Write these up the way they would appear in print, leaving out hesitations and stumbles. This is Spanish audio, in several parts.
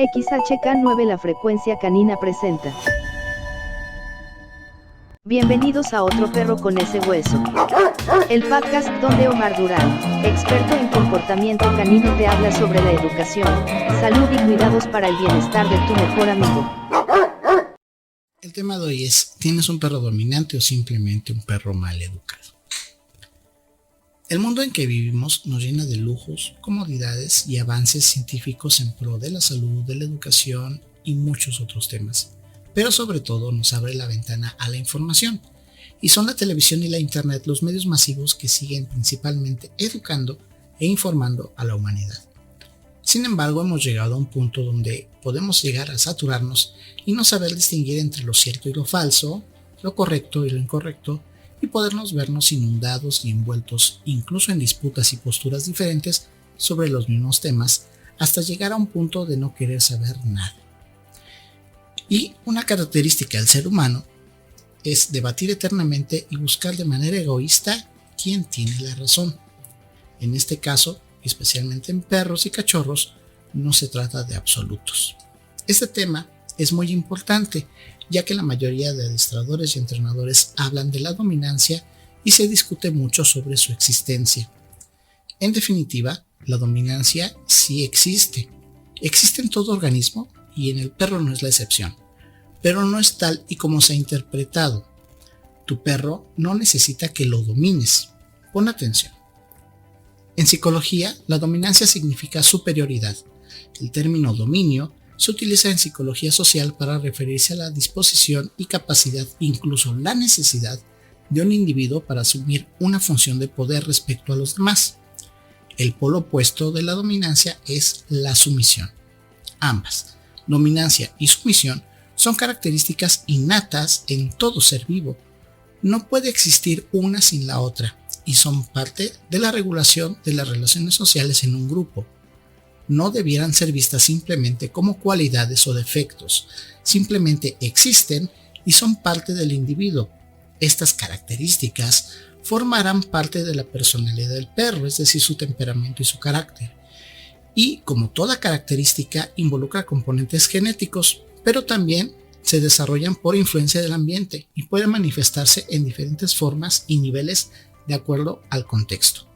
XHK9 La Frecuencia Canina presenta. Bienvenidos a Otro Perro con ese Hueso. El podcast donde Omar Durán, experto en comportamiento canino, te habla sobre la educación, salud y cuidados para el bienestar de tu mejor amigo. El tema de hoy es: ¿tienes un perro dominante o simplemente un perro mal educado? El mundo en que vivimos nos llena de lujos, comodidades y avances científicos en pro de la salud, de la educación y muchos otros temas. Pero sobre todo nos abre la ventana a la información. Y son la televisión y la internet los medios masivos que siguen principalmente educando e informando a la humanidad. Sin embargo, hemos llegado a un punto donde podemos llegar a saturarnos y no saber distinguir entre lo cierto y lo falso, lo correcto y lo incorrecto, y podernos vernos inundados y envueltos incluso en disputas y posturas diferentes sobre los mismos temas, hasta llegar a un punto de no querer saber nada. Y una característica del ser humano es debatir eternamente y buscar de manera egoísta quién tiene la razón. En este caso, especialmente en perros y cachorros, no se trata de absolutos. Este tema es muy importante, ya que la mayoría de adestradores y entrenadores hablan de la dominancia y se discute mucho sobre su existencia. En definitiva, la dominancia sí existe. Existe en todo organismo y en el perro no es la excepción, pero no es tal y como se ha interpretado. Tu perro no necesita que lo domines. Pon atención. En psicología, la dominancia significa superioridad. El término dominio se utiliza en psicología social para referirse a la disposición y capacidad, incluso la necesidad, de un individuo para asumir una función de poder respecto a los demás. El polo opuesto de la dominancia es la sumisión. Ambas, dominancia y sumisión, son características innatas en todo ser vivo. No puede existir una sin la otra y son parte de la regulación de las relaciones sociales en un grupo. No debieran ser vistas simplemente como cualidades o defectos, simplemente existen y son parte del individuo. Estas características formarán parte de la personalidad del perro, es decir, su temperamento y su carácter. Y como toda característica involucra componentes genéticos, pero también se desarrollan por influencia del ambiente y pueden manifestarse en diferentes formas y niveles de acuerdo al contexto.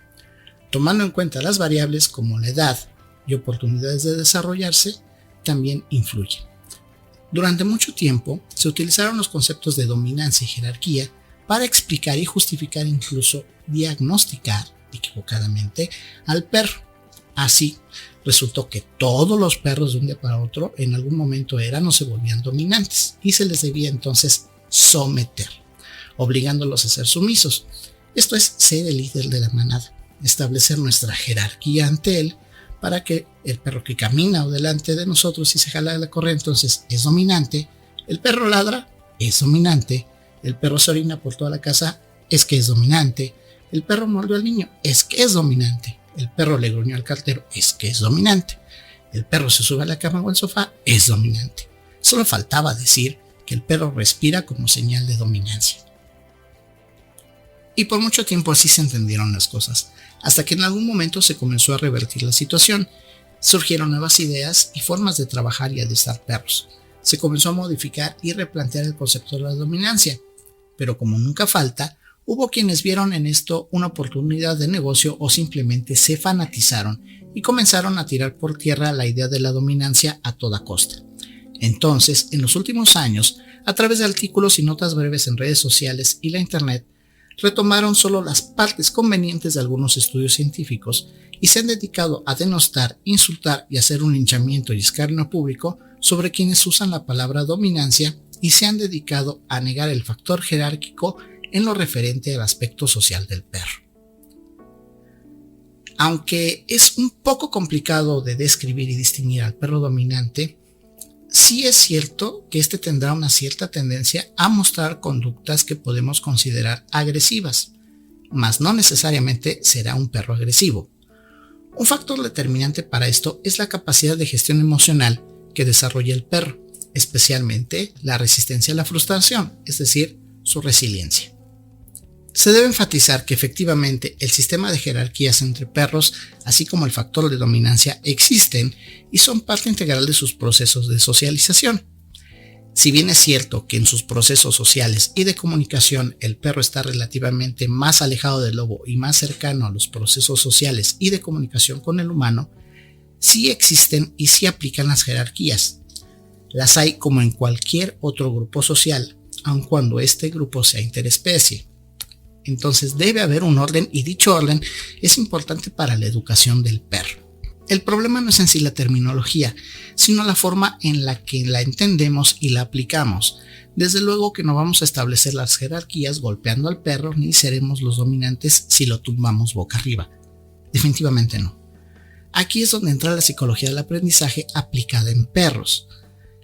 Tomando en cuenta las variables como la edad y oportunidades de desarrollarse, también influyen. Durante mucho tiempo se utilizaron los conceptos de dominancia y jerarquía para explicar y justificar, incluso diagnosticar equivocadamente al perro. Así, resultó que todos los perros de un día para otro en algún momento eran o se volvían dominantes y se les debía entonces someter, obligándolos a ser sumisos. Esto es ser el líder de la manada, establecer nuestra jerarquía ante él para que el perro que camina o delante de nosotros y se jala de la correa entonces es dominante, el perro ladra, es dominante, el perro se orina por toda la casa, es que es dominante, el perro mordió al niño, es que es dominante, el perro le gruñó al cartero, es que es dominante, el perro se sube a la cama o al sofá, es dominante. Solo faltaba decir que el perro respira como señal de dominancia. Y por mucho tiempo así se entendieron las cosas, hasta que en algún momento se comenzó a revertir la situación. Surgieron nuevas ideas y formas de trabajar y adestrar perros. Se comenzó a modificar y replantear el concepto de la dominancia, pero como nunca falta, hubo quienes vieron en esto una oportunidad de negocio o simplemente se fanatizaron y comenzaron a tirar por tierra la idea de la dominancia a toda costa. Entonces, en los últimos años, a través de artículos y notas breves en redes sociales y la internet, retomaron solo las partes convenientes de algunos estudios científicos y se han dedicado a denostar, insultar y hacer un linchamiento y escarnio público sobre quienes usan la palabra dominancia y se han dedicado a negar el factor jerárquico en lo referente al aspecto social del perro. Aunque es un poco complicado de describir y distinguir al perro dominante, sí es cierto que este tendrá una cierta tendencia a mostrar conductas que podemos considerar agresivas, mas no necesariamente será un perro agresivo. Un factor determinante para esto es la capacidad de gestión emocional que desarrolla el perro, especialmente la resistencia a la frustración, es decir, su resiliencia. Se debe enfatizar que efectivamente el sistema de jerarquías entre perros, así como el factor de dominancia, existen y son parte integral de sus procesos de socialización. Si bien es cierto que en sus procesos sociales y de comunicación el perro está relativamente más alejado del lobo y más cercano a los procesos sociales y de comunicación con el humano, sí existen y sí aplican las jerarquías. Las hay como en cualquier otro grupo social, aun cuando este grupo sea interespecie. Entonces debe haber un orden y dicho orden es importante para la educación del perro. El problema no es en sí la terminología, sino la forma en la que la entendemos y la aplicamos. Desde luego que no vamos a establecer las jerarquías golpeando al perro ni seremos los dominantes si lo tumbamos boca arriba. Definitivamente no. Aquí es donde entra la psicología del aprendizaje aplicada en perros.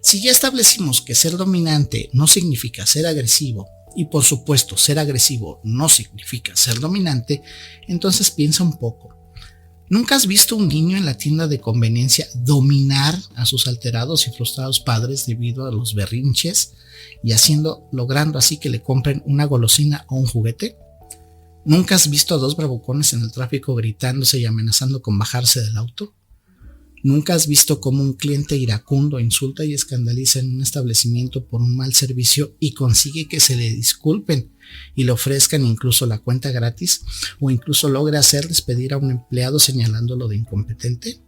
Si ya establecimos que ser dominante no significa ser agresivo, y por supuesto ser agresivo no significa ser dominante, entonces piensa un poco. ¿Nunca has visto un niño en la tienda de conveniencia dominar a sus alterados y frustrados padres debido a los berrinches y logrando así que le compren una golosina o un juguete? ¿Nunca has visto a dos bravucones en el tráfico gritándose y amenazando con bajarse del auto? ¿Nunca has visto cómo un cliente iracundo insulta y escandaliza en un establecimiento por un mal servicio y consigue que se le disculpen y le ofrezcan incluso la cuenta gratis o incluso logra hacer despedir a un empleado señalándolo de incompetente?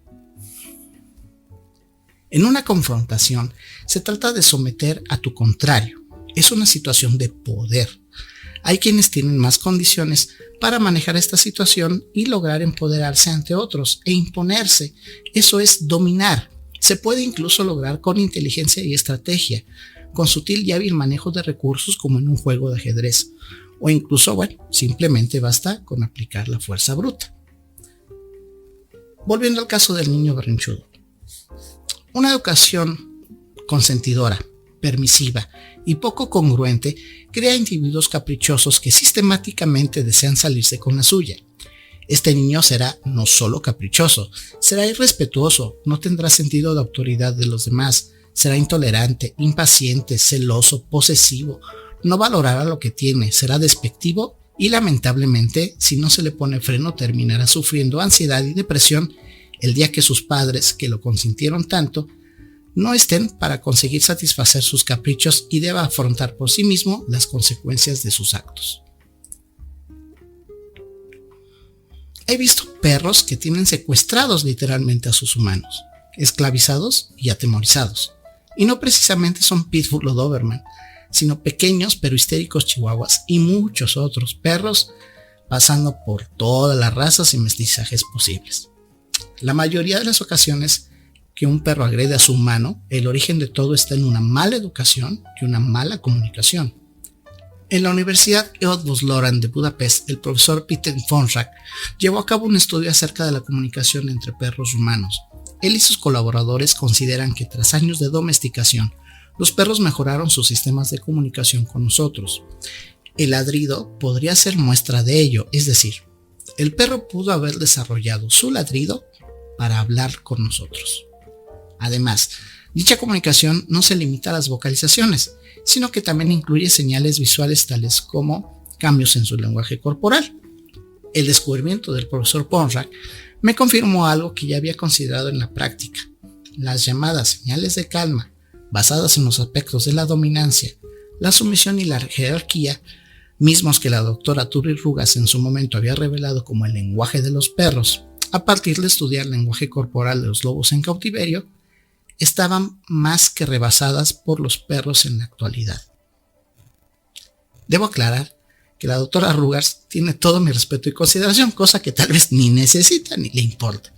En una confrontación se trata de someter a tu contrario. Es una situación de poder. Hay quienes tienen más condiciones para manejar esta situación y lograr empoderarse ante otros e imponerse. Eso es dominar. Se puede incluso lograr con inteligencia y estrategia, con sutil y hábil manejo de recursos como en un juego de ajedrez. O incluso, simplemente basta con aplicar la fuerza bruta. Volviendo al caso del niño berrinchudo. Una educación consentidora, permisiva y poco congruente crea individuos caprichosos que sistemáticamente desean salirse con la suya. Este niño será no solo caprichoso, será irrespetuoso, no tendrá sentido de autoridad de los demás, será intolerante, impaciente, celoso, posesivo, no valorará lo que tiene, será despectivo y lamentablemente, si no se le pone freno, terminará sufriendo ansiedad y depresión el día que sus padres, que lo consintieron tanto, no estén para conseguir satisfacer sus caprichos y deba afrontar por sí mismo las consecuencias de sus actos. He visto perros que tienen secuestrados literalmente a sus humanos, esclavizados y atemorizados. Y no precisamente son Pitbull o Doberman, sino pequeños pero histéricos chihuahuas y muchos otros perros pasando por todas las razas y mestizajes posibles. La mayoría de las ocasiones que un perro agrede a su humano, el origen de todo está en una mala educación y una mala comunicación. En la Universidad Eötvös Loránd de Budapest, el profesor Péter Fonrak llevó a cabo un estudio acerca de la comunicación entre perros y humanos. Él y sus colaboradores consideran que tras años de domesticación, los perros mejoraron sus sistemas de comunicación con nosotros. El ladrido podría ser muestra de ello, es decir, el perro pudo haber desarrollado su ladrido para hablar con nosotros. Además, dicha comunicación no se limita a las vocalizaciones, sino que también incluye señales visuales tales como cambios en su lenguaje corporal. El descubrimiento del profesor Fonrak me confirmó algo que ya había considerado en la práctica. Las llamadas señales de calma, basadas en los aspectos de la dominancia, la sumisión y la jerarquía, mismos que la doctora Turi Rugas en su momento había revelado como el lenguaje de los perros, a partir de estudiar el lenguaje corporal de los lobos en cautiverio, estaban más que rebasadas por los perros en la actualidad. Debo aclarar que la doctora Rugas tiene todo mi respeto y consideración, cosa que tal vez ni necesita ni le importa.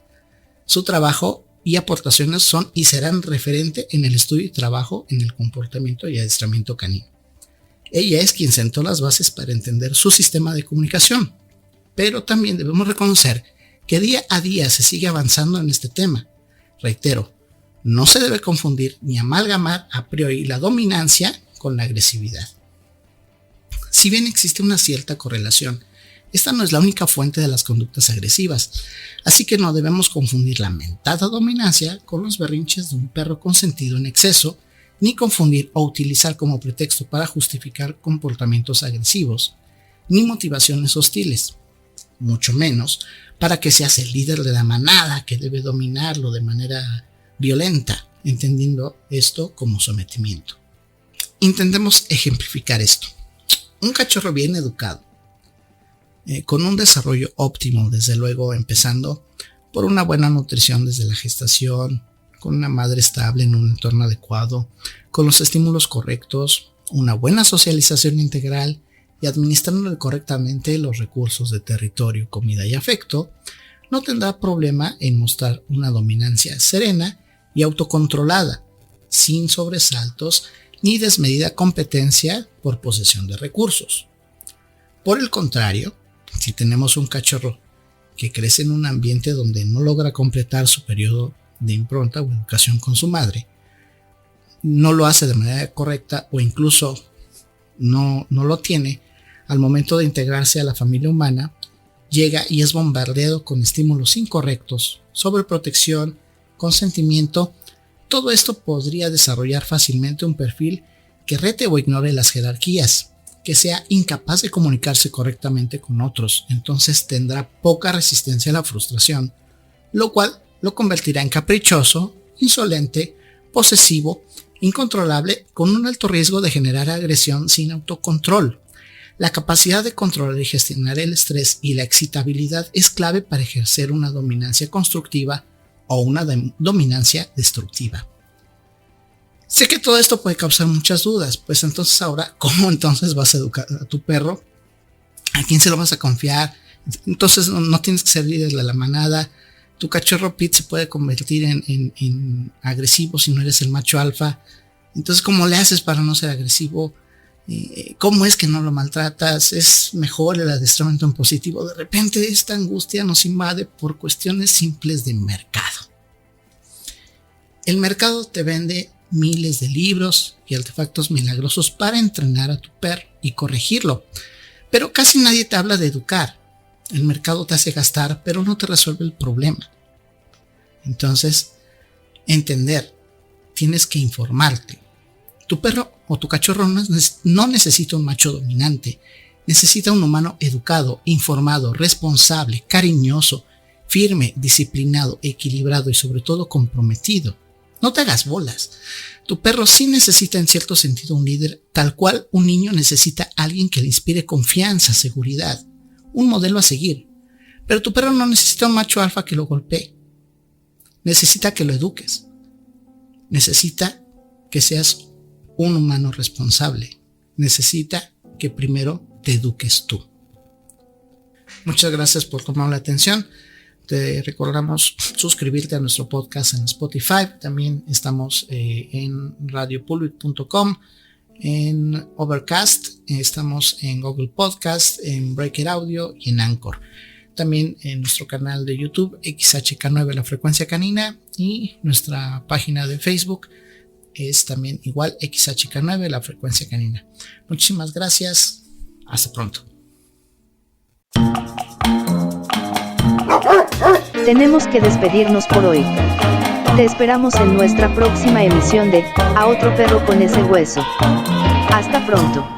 Su trabajo y aportaciones son y serán referente en el estudio y trabajo en el comportamiento y adiestramiento canino. Ella es quien sentó las bases para entender su sistema de comunicación, pero también debemos reconocer que día a día se sigue avanzando en este tema. Reitero, no se debe confundir ni amalgamar a priori la dominancia con la agresividad. Si bien existe una cierta correlación, esta no es la única fuente de las conductas agresivas, así que no debemos confundir la mentada dominancia con los berrinches de un perro consentido en exceso, ni confundir o utilizar como pretexto para justificar comportamientos agresivos. ni motivaciones hostiles, mucho menos para que seas el líder de la manada que debe dominarlo de manera violenta, entendiendo esto como sometimiento. Intentemos ejemplificar esto. Un cachorro bien educado, con un desarrollo óptimo, desde luego empezando por una buena nutrición desde la gestación, con una madre estable en un entorno adecuado, con los estímulos correctos, una buena socialización integral y administrando correctamente los recursos de territorio, comida y afecto, no tendrá problema en mostrar una dominancia serena y autocontrolada, sin sobresaltos ni desmedida competencia por posesión de recursos. Por el contrario, si tenemos un cachorro que crece en un ambiente donde no logra completar su periodo de impronta o educación con su madre, no lo hace de manera correcta o incluso no lo tiene, al momento de integrarse a la familia humana, llega y es bombardeado con estímulos incorrectos, sobreprotección, consentimiento. Todo esto podría desarrollar fácilmente un perfil que rete o ignore las jerarquías, que sea incapaz de comunicarse correctamente con otros, entonces tendrá poca resistencia a la frustración, lo cual lo convertirá en caprichoso, insolente, posesivo, incontrolable, con un alto riesgo de generar agresión sin autocontrol. La capacidad de controlar y gestionar el estrés y la excitabilidad es clave para ejercer una dominancia constructiva o una dominancia destructiva. Sé que todo esto puede causar muchas dudas, pues entonces ahora, ¿cómo entonces vas a educar a tu perro? ¿A quién se lo vas a confiar? Entonces no tienes que ser líder de la manada. Tu cachorro Pit se puede convertir en agresivo si no eres el macho alfa. Entonces, ¿cómo le haces para no ser agresivo? ¿Cómo es que no lo maltratas? ¿Es mejor el adiestramiento en positivo? De repente esta angustia nos invade por cuestiones simples de mercado. El mercado te vende miles de libros y artefactos milagrosos para entrenar a tu perro y corregirlo, pero casi nadie te habla de educar. El mercado te hace gastar, pero no te resuelve el problema. Entonces, entender, tienes que informarte. Tu perro o tu cachorro no necesita un macho dominante, necesita un humano educado, informado, responsable, cariñoso, firme, disciplinado, equilibrado y sobre todo comprometido. No te hagas bolas. Tu perro sí necesita en cierto sentido un líder, tal cual un niño necesita a alguien que le inspire confianza, seguridad, un modelo a seguir. Pero tu perro no necesita un macho alfa que lo golpee. Necesita que lo eduques. Necesita que seas un humano responsable. Necesita que primero te eduques tú. Muchas gracias por tomar la atención. Te recordamos suscribirte a nuestro podcast en Spotify. También estamos en radiopublic.com, en Overcast, estamos en Google Podcast, en Breaker Audio y en Anchor. También en nuestro canal de YouTube XHK9 La Frecuencia Canina, y nuestra página de Facebook es también igual XHK9 La Frecuencia Canina. Muchísimas gracias. Hasta pronto. Tenemos que despedirnos por hoy. Te esperamos en nuestra próxima emisión de A Otro Perro con ese Hueso. Hasta pronto.